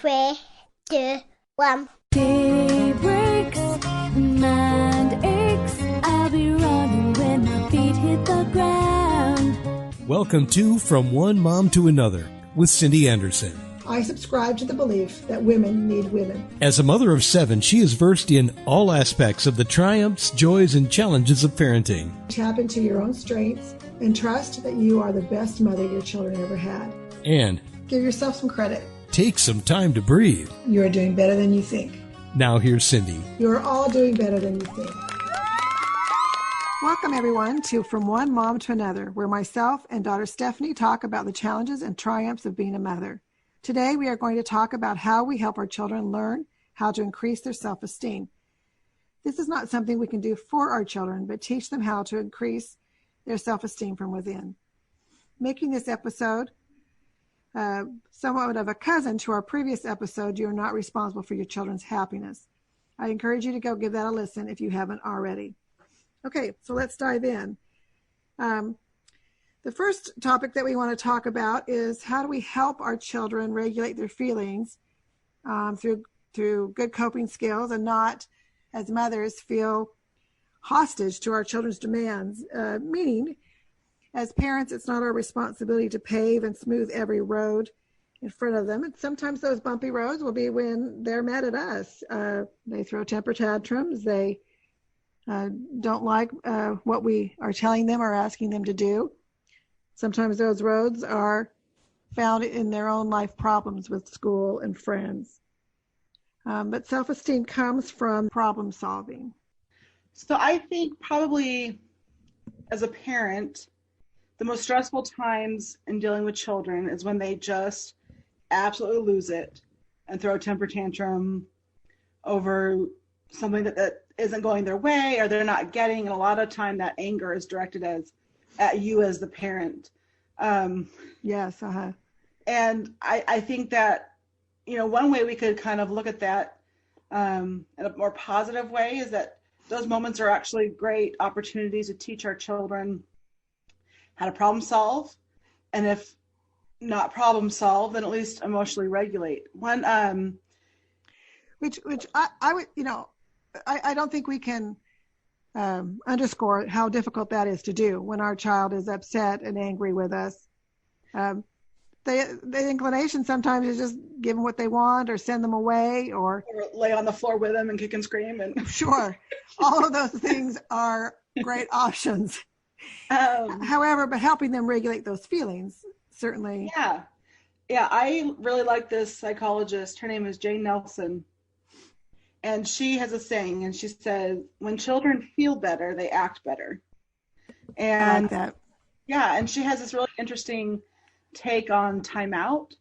3, 2, 1. Day breaks, mind aches. I'll be running when my feet hit the ground. Welcome to From One Mom to Another with Cindy Anderson. I subscribe to the belief that women need women. As a mother of 7, she is versed in all aspects of the triumphs, joys, and challenges of parenting. Tap into your own strengths and trust that you are the best mother your children ever had. And give yourself some credit. Take some time to breathe. You are doing better than you think. Now here's Cindy. You are all doing better than you think. Welcome, everyone, to From One Mom to Another, where myself and daughter Stephanie talk about the challenges and triumphs of being a mother. Today, we are going to talk about how we help our children learn how to increase their self-esteem. This is not something we can do for our children, but teach them how to increase their self-esteem from within. Making this episode somewhat of a cousin to our previous episode, You Are Not Responsible for Your Children's Happiness. I encourage you to go give that a listen if you haven't already. Okay, so let's dive in. The first topic that we want to talk about is how do we help our children regulate their feelings through good coping skills and not, as mothers, feel hostage to our children's demands, meaning as parents, it's not our responsibility to pave and smooth every road in front of them. And sometimes those bumpy roads will be when they're mad at us. They throw temper tantrums. They don't like what we are telling them or asking them to do. Sometimes those roads are found in their own life problems with school and friends. But self-esteem comes from problem solving. So I think probably as a parent, the most stressful times in dealing with children is when they just absolutely lose it and throw a temper tantrum over something that isn't going their way or they're not getting. And a lot of time that anger is directed at you as the parent. Yes. And I think that, one way we could kind of look at that in a more positive way is that those moments are actually great opportunities to teach our children how to problem solve, and if not problem solve, then at least emotionally regulate. Which I would, I don't think we can underscore how difficult that is to do when our child is upset and angry with us. The inclination sometimes is just give them what they want or send them away or lay on the floor with them and kick and scream. And sure, all of those things are great options. However, but helping them regulate those feelings, certainly. Yeah. I really like this psychologist. Her name is Jane Nelson. And she has a saying, and she says, when children feel better, they act better. And I like that. Yeah, and she has this really interesting take on timeout.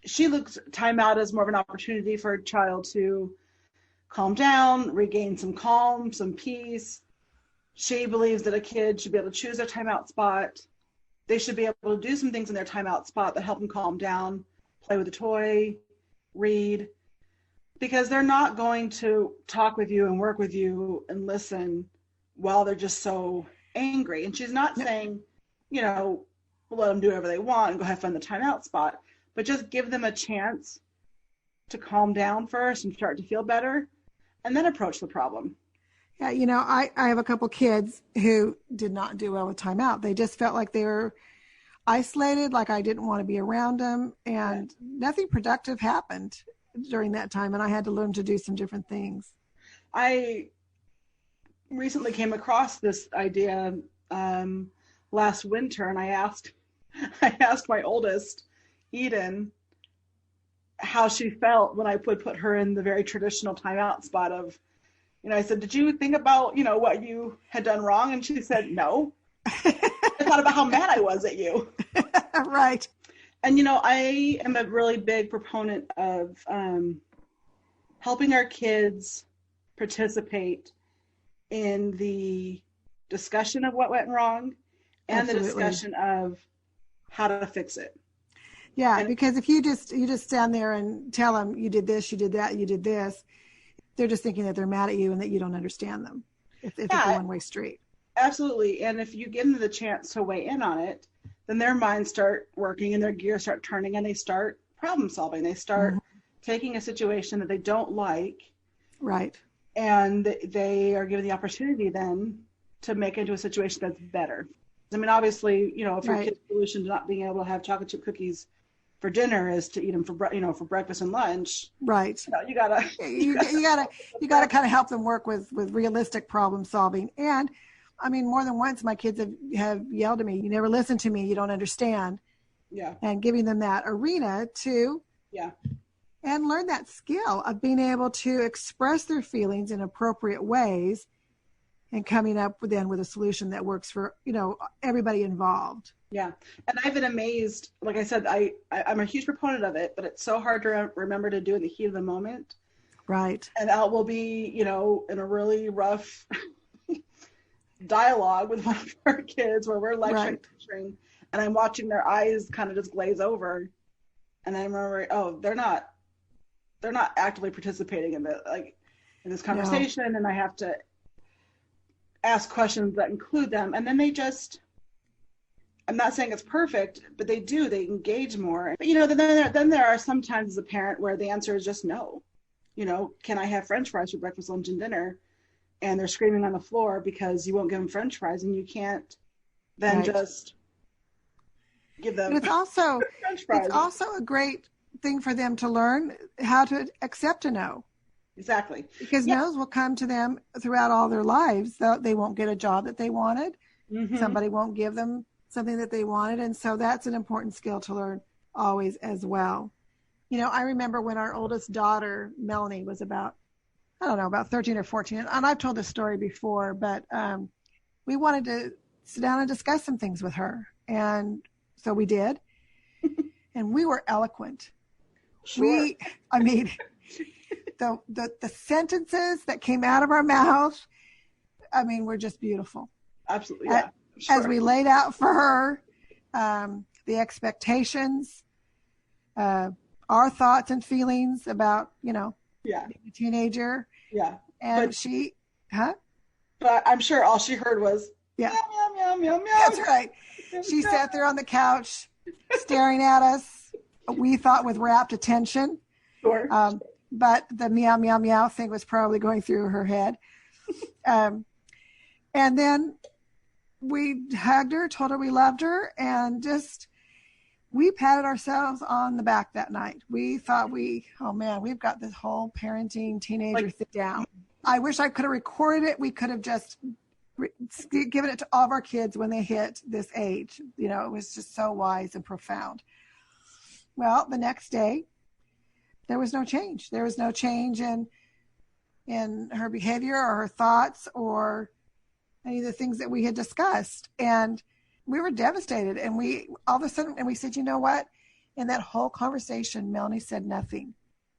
She looks at timeout as more of an opportunity for a child to calm down, regain some calm, some peace. She believes that a kid should be able to choose their timeout spot. They should be able to do some things in their timeout spot that help them calm down, play with a toy, read, because they're not going to talk with you and work with you and listen while they're just so angry. And she's not saying, let them do whatever they want and go have fun in the timeout spot, but just give them a chance to calm down first and start to feel better and then approach the problem. Yeah, I have a couple kids who did not do well with timeout. They just felt like they were isolated, like I didn't want to be around them, and nothing productive happened during that time, and I had to learn to do some different things. I recently came across this idea last winter, and I asked my oldest, Eden, how she felt when I would put her in the very traditional timeout spot of, I said, did you think about, what you had done wrong? And she said, no. I thought about how mad I was at you. Right. And, I am a really big proponent of helping our kids participate in the discussion of what went wrong and Absolutely. the discussion of how to fix it. Yeah, because if you just stand there and tell them you did this, you did that, you did this, they're just thinking that they're mad at you and that you don't understand them if it's a one-way street. Absolutely. And if you give them the chance to weigh in on it, then their minds start working and their gears start turning and they start problem solving. They start taking a situation that they don't like. Right. And they are given the opportunity then to make it into a situation that's better. I mean, obviously, you know, if your kid's solution to not being able to have chocolate chip cookies for dinner is to eat them for breakfast and lunch. Right. You know, you gotta you gotta kind of help them work with realistic problem solving. And I mean, more than once, my kids have yelled at me, "You never listen to me. You don't understand." Yeah. And giving them that arena to and learn that skill of being able to express their feelings in appropriate ways and coming up with a solution that works for, you know, everybody involved. Yeah. And I've been amazed. Like I said, I'm a huge proponent of it, but it's so hard to remember to do in the heat of the moment. Right. And Al will be, you know, in a really rough dialogue with one of our kids where we're lecturing, and I'm watching their eyes kind of just glaze over. And I remember, oh, they're not actively participating in this conversation. No. And I have to ask questions that include them. And then they just, I'm not saying it's perfect, but they engage more. But, you know, then there are some times as a parent where the answer is just no. You know, can I have French fries for breakfast, lunch, and dinner? And they're screaming on the floor because you won't give them French fries, and you can't then just give them French fries. It's also a great thing for them to learn how to accept a no. Exactly. Because no's will come to them throughout all their lives. They won't get a job that they wanted. Mm-hmm. Somebody won't give them something that they wanted. And so that's an important skill to learn always as well. You know, I remember when our oldest daughter, Melanie, was about 13 or 14. And I've told this story before, but we wanted to sit down and discuss some things with her. And so we did. And we were eloquent. Sure. The sentences that came out of our mouth, I mean, were just beautiful. Absolutely, yeah. As we laid out for her the expectations, our thoughts and feelings about, you know, being a teenager. Yeah. And But I'm sure all she heard was, meow, meow, meow, meow, meow. That's right. She sat there on the couch staring at us, we thought with rapt attention. Sure. But the meow, meow, meow thing was probably going through her head. And then we hugged her, told her we loved her, and we patted ourselves on the back that night. We thought we've got this whole parenting teenager thing down. I wish I could have recorded it. We could have just given it to all of our kids when they hit this age. You know, it was just so wise and profound. Well, the next day, there was no change. There was no change in her behavior or her thoughts or any of the things that we had discussed. And we were devastated. And we all of a sudden, we said, you know what? In that whole conversation, Melanie said nothing.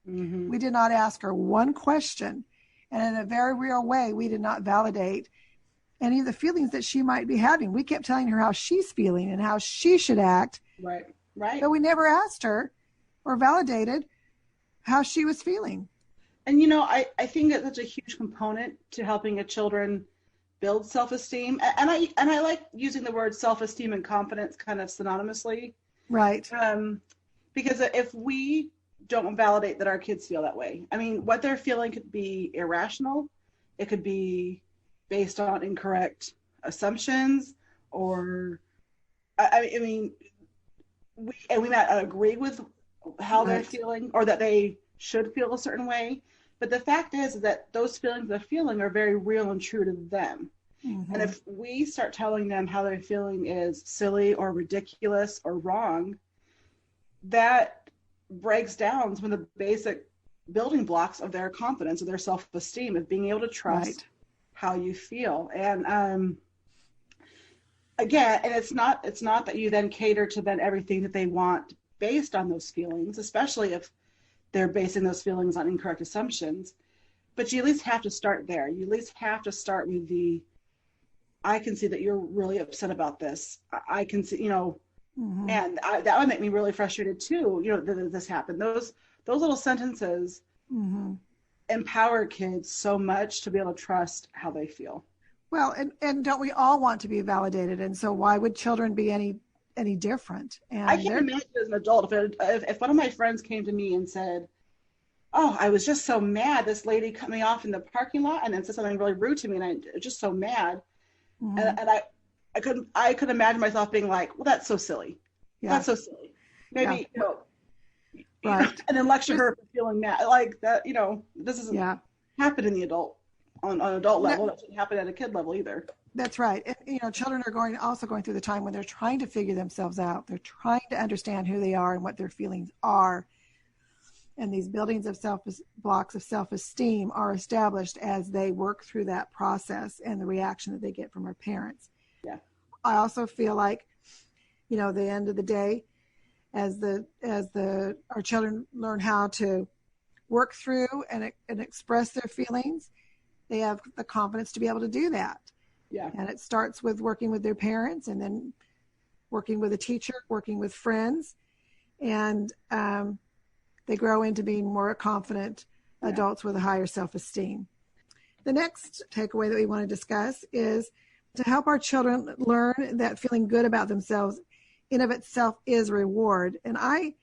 Mm-hmm. We did not ask her one question. And in a very real way, we did not validate any of the feelings that she might be having. We kept telling her how she's feeling and how she should act. Right. But we never asked her or validated how she was feeling. And, you know, I think that that's a huge component to helping a children build self-esteem. And I like using the word self-esteem and confidence kind of synonymously. Right. Because if we don't validate that our kids feel that way, I mean, what they're feeling could be irrational. It could be based on incorrect assumptions, or, I mean, we might agree with how they're feeling or that they should feel a certain way. But the fact is that those feelings they're feeling are very real and true to them. Mm-hmm. And if we start telling them how they're feeling is silly or ridiculous or wrong, that breaks down some of the basic building blocks of their confidence, of their self-esteem, of being able to trust how you feel. And again, and it's not that you then cater to then everything that they want based on those feelings, especially if they're basing those feelings on incorrect assumptions. But you at least have to start there. You at least have to start with I can see that you're really upset about this. I can see, you know, mm-hmm. and that would make me really frustrated too, you know, that this happened. Those little sentences mm-hmm. empower kids so much to be able to trust how they feel. Well, and don't we all want to be validated? And so why would children be any any different. And I can't imagine as an adult if one of my friends came to me and said, "Oh, I was just so mad. This lady cut me off in the parking lot and then said something really rude to me, and I was just so mad." mm-hmm. And I could imagine myself being like, "Well, that's so silly. Yeah. That's so silly." Maybe Right. and then lecture her for feeling mad like that. This doesn't happen in the adult on adult level. That doesn't happen at a kid level either. That's right. And, children are also going through the time when they're trying to figure themselves out. They're trying to understand who they are and what their feelings are. And these buildings of blocks of self-esteem are established as they work through that process and the reaction that they get from our parents. Yeah. I also feel like, the end of the day, as our children learn how to work through and express their feelings, they have the confidence to be able to do that. Yeah. And it starts with working with their parents, and then working with a teacher, working with friends, and they grow into being more confident adults with a higher self-esteem. The next takeaway that we want to discuss is to help our children learn that feeling good about themselves in of itself is reward. And I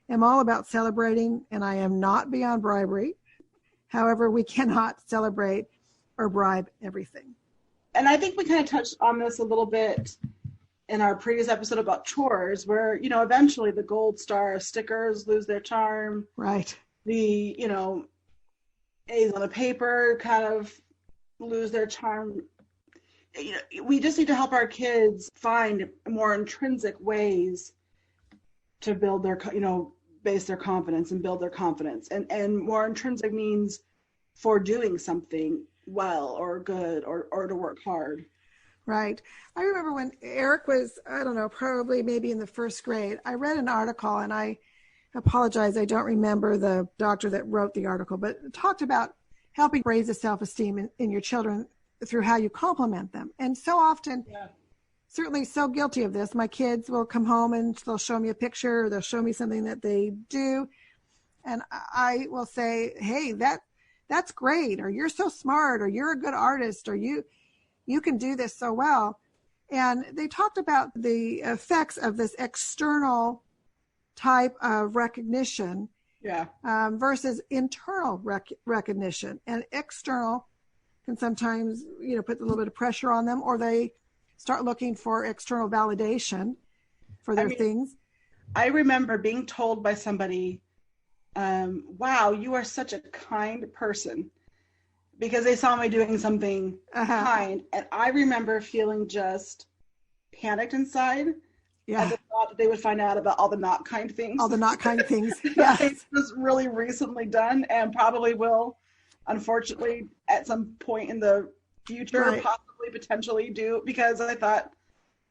am all about celebrating, and I am not beyond bribery. However, we cannot celebrate or bribe everything. And I think we kind of touched on this a little bit in our previous episode about chores, where, eventually the gold star stickers lose their charm. Right. The, A's on the paper kind of lose their charm. We just need to help our kids find more intrinsic ways to build their, base their confidence and build their confidence. And more intrinsic means for doing something well or good or to work hard. Right. I remember when Eric was, I don't know, probably maybe in the first grade, I read an article, and I apologize, I don't remember the doctor that wrote the article, but it talked about helping raise the self-esteem in your children through how you compliment them. And so often, certainly so guilty of this, my kids will come home and they'll show me a picture, or they'll show me something that they do, and I will say, "Hey, that's great," or "You're so smart," or "You're a good artist," or you can do this so well. And they talked about the effects of this external type of recognition versus internal recognition. And external can sometimes, put a little bit of pressure on them, or they start looking for external validation for their things. I remember being told by somebody, "Wow, you are such a kind person," because they saw me doing something kind. And I remember feeling just panicked inside. Yeah. At the thought that they would find out about all the not kind things. All the not kind things. Yes. It's just really recently done, and probably will, unfortunately, at some point in the future, possibly, potentially do, because I thought,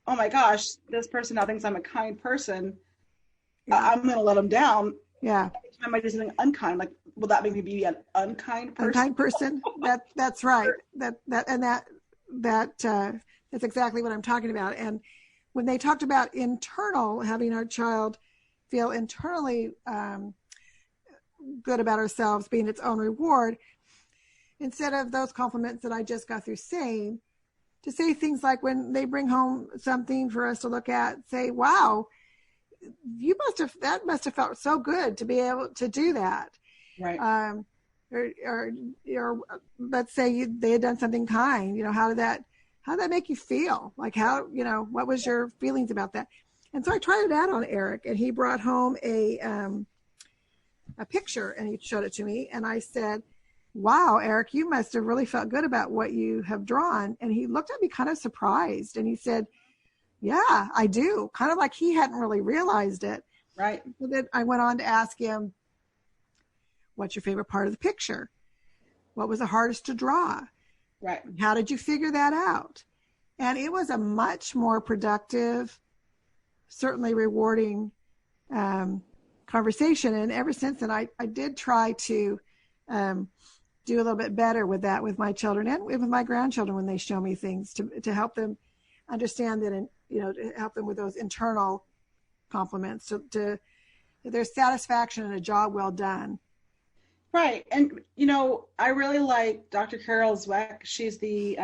oh my gosh, this person now thinks I'm a kind person. I'm going to let them down. Yeah. Every time I do something unkind, like, will that make me be an unkind person? Unkind person. That's right. That's exactly what I'm talking about. And when they talked about having our child feel internally good about ourselves, being its own reward, instead of those compliments that I just got through saying, to say things like, when they bring home something for us to look at, say, "Wow, that must have felt so good to be able to do that." Right. Or let's say they had done something kind. How did that make you feel? Like, what was your feelings about that? And so I tried it out on Eric, and he brought home a picture, and he showed it to me, and I said, "Wow, Eric, you must have really felt good about what you have drawn." And he looked at me kind of surprised, and he said, "Yeah, I do." Kind of like he hadn't really realized it. Right. So then I went on to ask him, "What's your favorite part of the picture? What was the hardest to draw? Right. How did you figure that out?" And it was a much more productive, certainly rewarding conversation. And ever since then, I did try to do a little bit better with that with my children and with my grandchildren when they show me things, to help them understand that, and to help them with those internal compliments, to their satisfaction in a job well done. Right. And, I really like Dr. Carol Zwick. She's the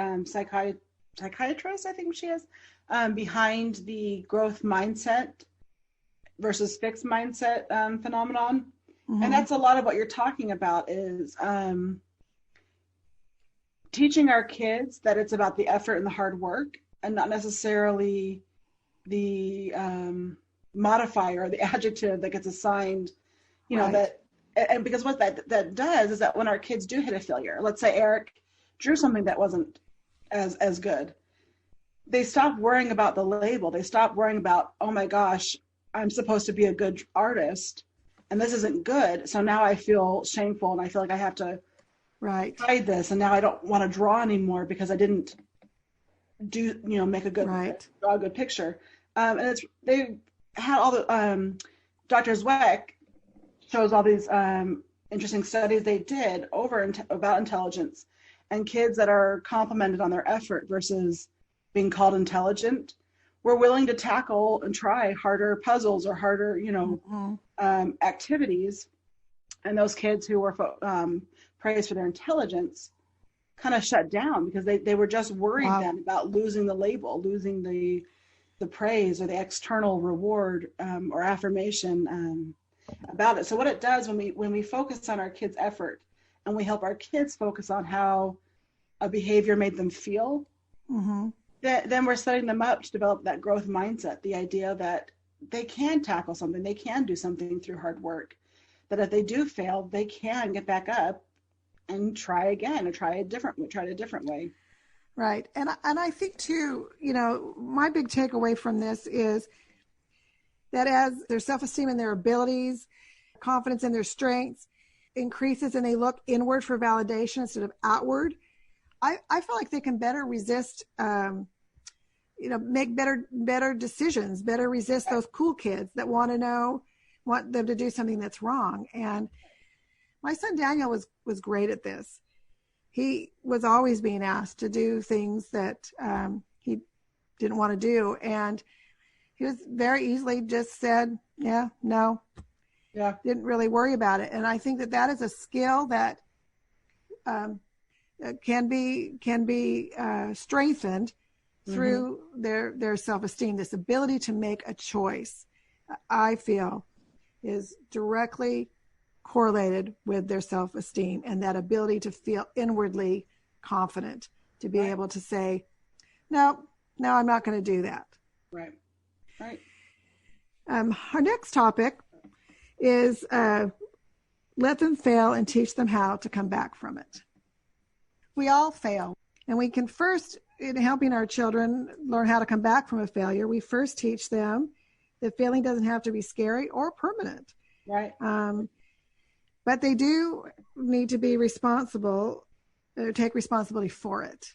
psychiatrist, I think she is, behind the growth mindset versus fixed mindset phenomenon. Mm-hmm. And that's a lot of what you're talking about is teaching our kids that it's about the effort and the hard work and not necessarily the modifier or the adjective that gets assigned, Right. that, and because what that does is that when our kids do hit a failure, let's say Eric drew something that wasn't as good, they stop worrying about the label. They stop worrying about, oh my gosh, I'm supposed to be a good artist and this isn't good. So now I feel shameful and I feel like I have to Right. hide this. And now I don't want to draw anymore because I didn't make a good, Right. draw a good picture. And they had all the, Dr. Zweck shows all these interesting studies they did about intelligence and kids that are complimented on their effort versus being called intelligent were willing to tackle and try harder puzzles or harder, activities. And those kids who were praised for their intelligence kind of shut down because they were just worried then about losing the label, losing the praise or the external reward or affirmation about it. So what it does when we focus on our kids' effort and we help our kids focus on how a behavior made them feel, Mm-hmm. then we're setting them up to develop that growth mindset, the idea that they can tackle something, they can do something through hard work, that if they do fail, they can get back up and try again or try it a different way. Right. And I think too, my big takeaway from this is that as their self-esteem and their abilities, confidence in their strengths increases and they look inward for validation instead of outward, I feel like they can better resist, make better decisions, better resist those cool kids that want them to do something that's wrong. And my son Daniel was great at this. He was always being asked to do things that he didn't want to do. And he was very easily just said, yeah, no, didn't really worry about it. And I think that is a skill that can be strengthened through their self-esteem. This ability to make a choice, I feel, is directly correlated with their self-esteem and that ability to feel inwardly confident, to be able to say, no, I'm not going to do that. Right. Our next topic is let them fail and teach them how to come back from it. We all fail, and we can first, in helping our children learn how to come back from a failure, we first teach them that failing doesn't have to be scary or permanent. Right. But they do need to be responsible, take responsibility for it.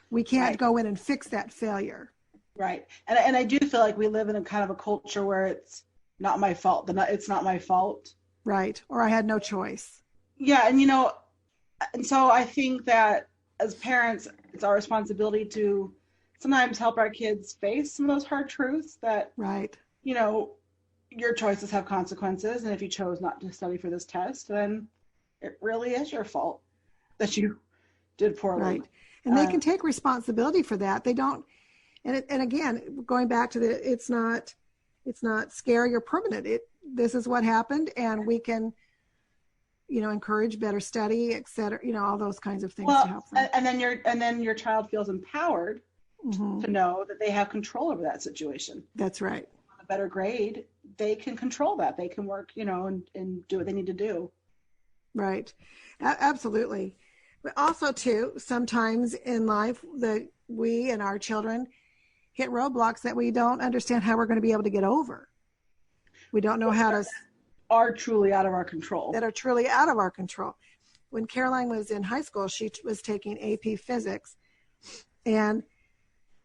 We can't go in and fix that failure. Right. And I do feel like we live in a kind of a culture where it's not my fault. It's not my fault. Right. Or I had no choice. Yeah. And so I think that as parents, it's our responsibility to sometimes help our kids face some of those hard truths that, right. Your choices have consequences. And if you chose not to study for this test, then it really is your fault that you did poorly. Right. And they can take responsibility for that. They don't. And again, going back to it's not scary or permanent. This is what happened, and we can, encourage better study, et cetera, all those kinds of things to help them. And then your child feels empowered to know that they have control over that situation. That's right. A better grade, they can control that. They can work, and do what they need to do. Right. Absolutely. But also too, sometimes in life that we and our children hit roadblocks that we don't understand how we're going to be able to get over. We don't know how to. Are truly out of our control. That are truly out of our control. When Caroline was in high school, she was taking AP physics, and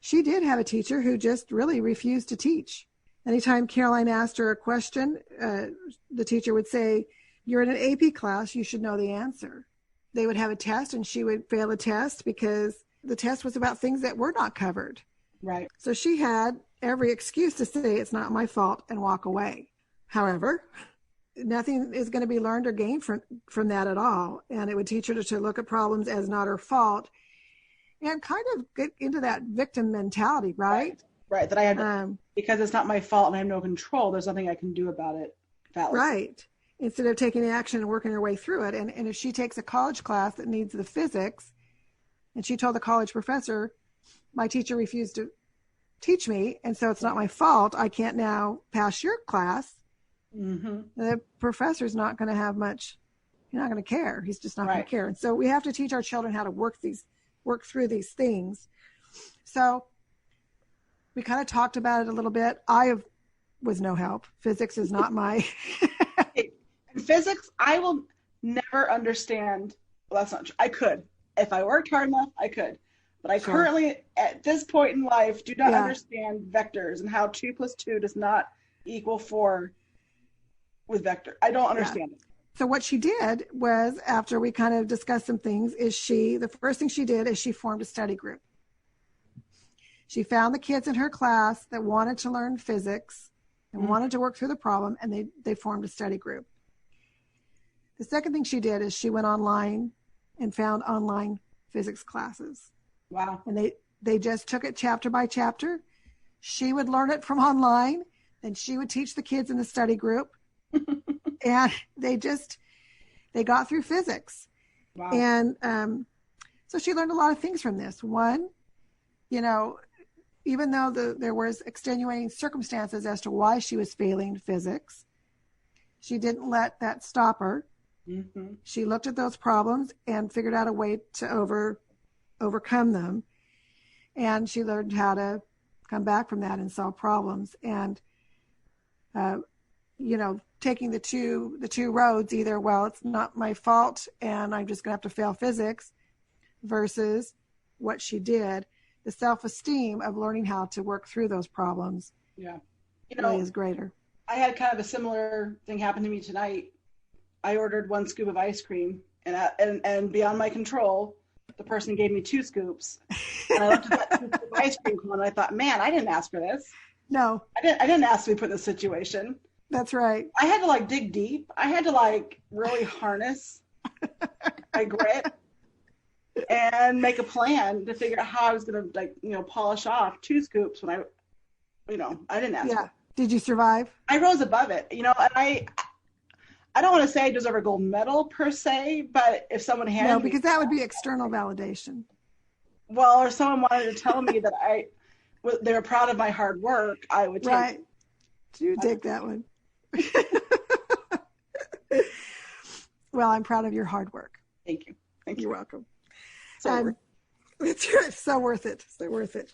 she did have a teacher who just really refused to teach. Anytime Caroline asked her a question, the teacher would say, "You're in an AP class, you should know the answer." They would have a test, and she would fail a test because the test was about things that were not covered. Right. So she had every excuse to say it's not my fault and walk away. However, nothing is going to be learned or gained from that at all. And it would teach her to look at problems as not her fault and kind of get into that victim mentality, right? Right. That I had, because it's not my fault and I have no control, there's nothing I can do about it. Right. Instead of taking action and working her way through it. And if she takes a college class that needs the physics, and she told the college professor, my teacher refused to teach me, and so it's not my fault, I can't now pass your class. Mm-hmm. The professor's not going to have much, he's not going to care. He's just not going to care. And so we have to teach our children how to work through these things. So we kind of talked about it a little bit. I was no help. Physics is not my... Physics, I will never understand. Well, that's not true. I could. If I worked hard enough, I could. But I currently, at this point in life, do not understand vectors and how 2 + 2 does not equal 4 with vector. I don't understand it. So what she did was, after we kind of discussed some things, the first thing she did is she formed a study group. She found the kids in her class that wanted to learn physics and wanted to work through the problem, and they formed a study group. The second thing she did is she went online and found online physics classes. Wow. And they just took it chapter by chapter. She would learn it from online, and she would teach the kids in the study group. And they got through physics. Wow. And so she learned a lot of things from this. One, even though there was extenuating circumstances as to why she was failing physics, she didn't let that stop her. Mm-hmm. She looked at those problems and figured out a way to overcome them. And she learned how to come back from that and solve problems. And, taking the two roads, either, well, it's not my fault and I'm just going to have to fail physics, versus what she did, the self-esteem of learning how to work through those problems really is greater. I had kind of a similar thing happen to me tonight. I ordered 1 scoop of ice cream, and beyond my control, the person gave me 2 scoops. And I looked at that scoop of ice cream cone, and I thought, man, I didn't ask for this. No. I didn't ask to be put in this situation. That's right. I had to dig deep. I had to really harness my grit and make a plan to figure out how I was going to polish off 2 scoops when I didn't ask for it. Did you survive? I rose above it, and I don't want to say I deserve a gold medal per se, but if someone handed me... No, because that would be external validation. Well, or someone wanted to tell me that they were proud of my hard work, I would take it. You take that one. Well, I'm proud of your hard work. Thank you. You're welcome. It's so worth it. So worth it.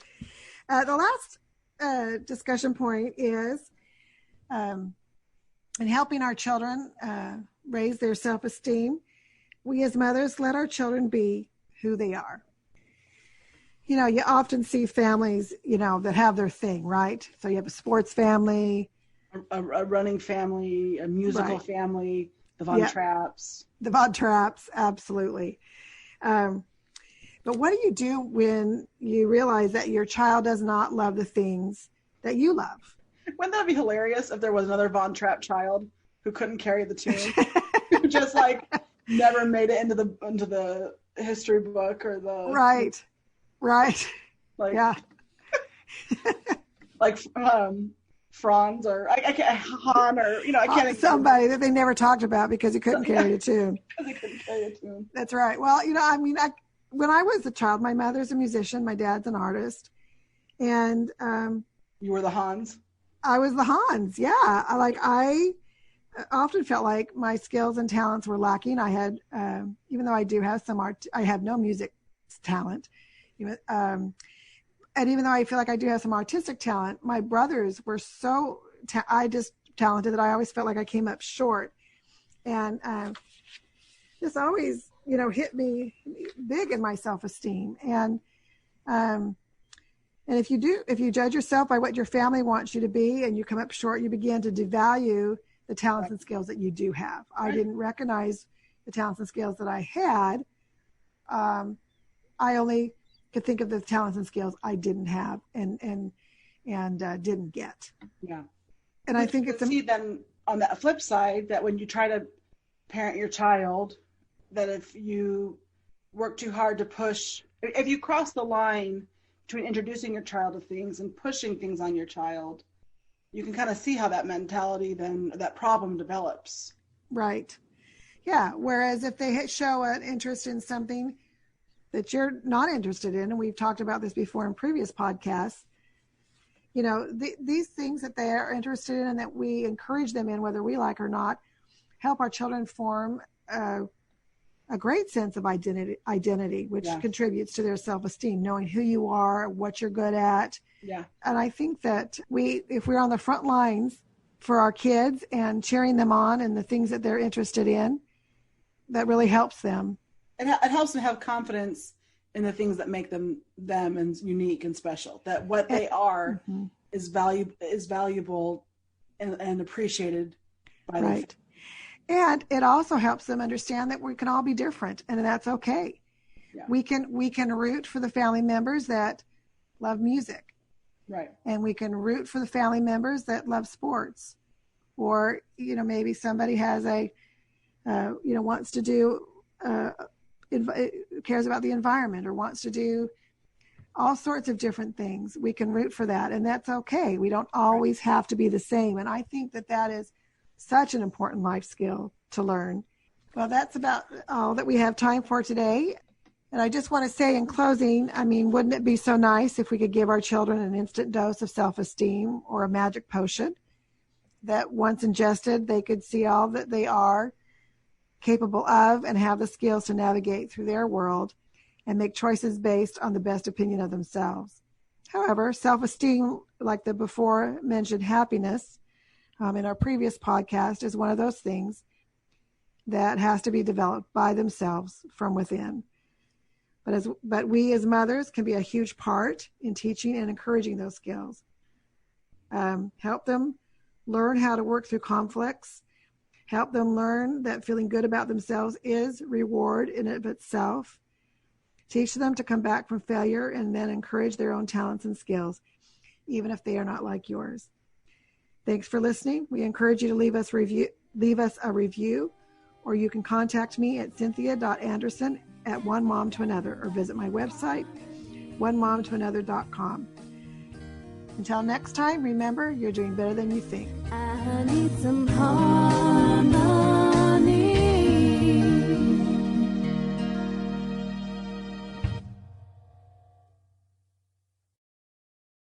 The last discussion point is in helping our children raise their self-esteem. We as mothers let our children be who they are. You often see families, that have their thing, right? So you have a sports family, a running family, a musical family, the Von Trapps. The Von Trapps, absolutely. But what do you do when you realize that your child does not love the things that you love? Wouldn't that be hilarious if there was another Von Trapp child who couldn't carry the tune, who just never made it into the history book or the right. Franz or I can't Han or I can't somebody that they never talked about because he couldn't carry a tune. Because he couldn't carry a tune. That's right. Well, when I was a child, my mother's a musician, my dad's an artist, and you were the Hans. I was the Hans. Yeah, I often felt like my skills and talents were lacking. I had, even though I do have some art, I have no music talent. And even though I feel like I do have some artistic talent, my brothers were so talented that I always felt like I came up short. And this always, hit me big in my self-esteem. And if you judge yourself by what your family wants you to be and you come up short, you begin to devalue the talents and skills that you do have. I didn't recognize the talents and skills that I had. I only could think of the talents and skills I didn't have and didn't get. Yeah. And I think it's then on the flip side that when you try to parent your child, that if you work too hard to push If you cross the line between introducing your child to things and pushing things on your child, you can kind of see how that mentality, then that problem develops. Right. Yeah. Whereas if they show an interest in something that you're not interested in, and we've talked about this before in previous podcasts, you know, these things that they are interested in and that we encourage them in, whether we like or not, help our children form a great sense of identity, which contributes to their self-esteem, knowing who you are, what you're good at. Yeah. And I think that if we're on the front lines for our kids and cheering them on and the things that they're interested in, that really helps them. It helps them have confidence in the things that make them and unique and special, that what they are is valuable and appreciated by them. Right. And it also helps them understand that we can all be different, and that's okay. Yeah. We can root for the family members that love music. Right. And we can root for the family members that love sports, or, you know, maybe somebody has wants to do, cares about the environment or wants to do all sorts of different things. We can root for that, and that's okay. We don't always have to be the same. And I think that is such an important life skill to learn. Well, that's about all that we have time for today. And I just want to say in closing, I mean, wouldn't it be so nice if we could give our children an instant dose of self-esteem or a magic potion that once ingested, they could see all that they are capable of and have the skills to navigate through their world and make choices based on the best opinion of themselves. However, self-esteem, like the before mentioned happiness in our previous podcast, is one of those things that has to be developed by themselves from within. But we as mothers can be a huge part in teaching and encouraging those skills. Help them learn how to work through conflicts. Help them learn that feeling good about themselves is reward in and of itself. Teach them to come back from failure and then encourage their own talents and skills, even if they are not like yours. Thanks for listening. We encourage you to leave us a review, or you can contact me at cynthia.anderson@onemomtoanother, or visit my website, onemomtoanother.com. Until next time, remember, you're doing better than you think. I need some home.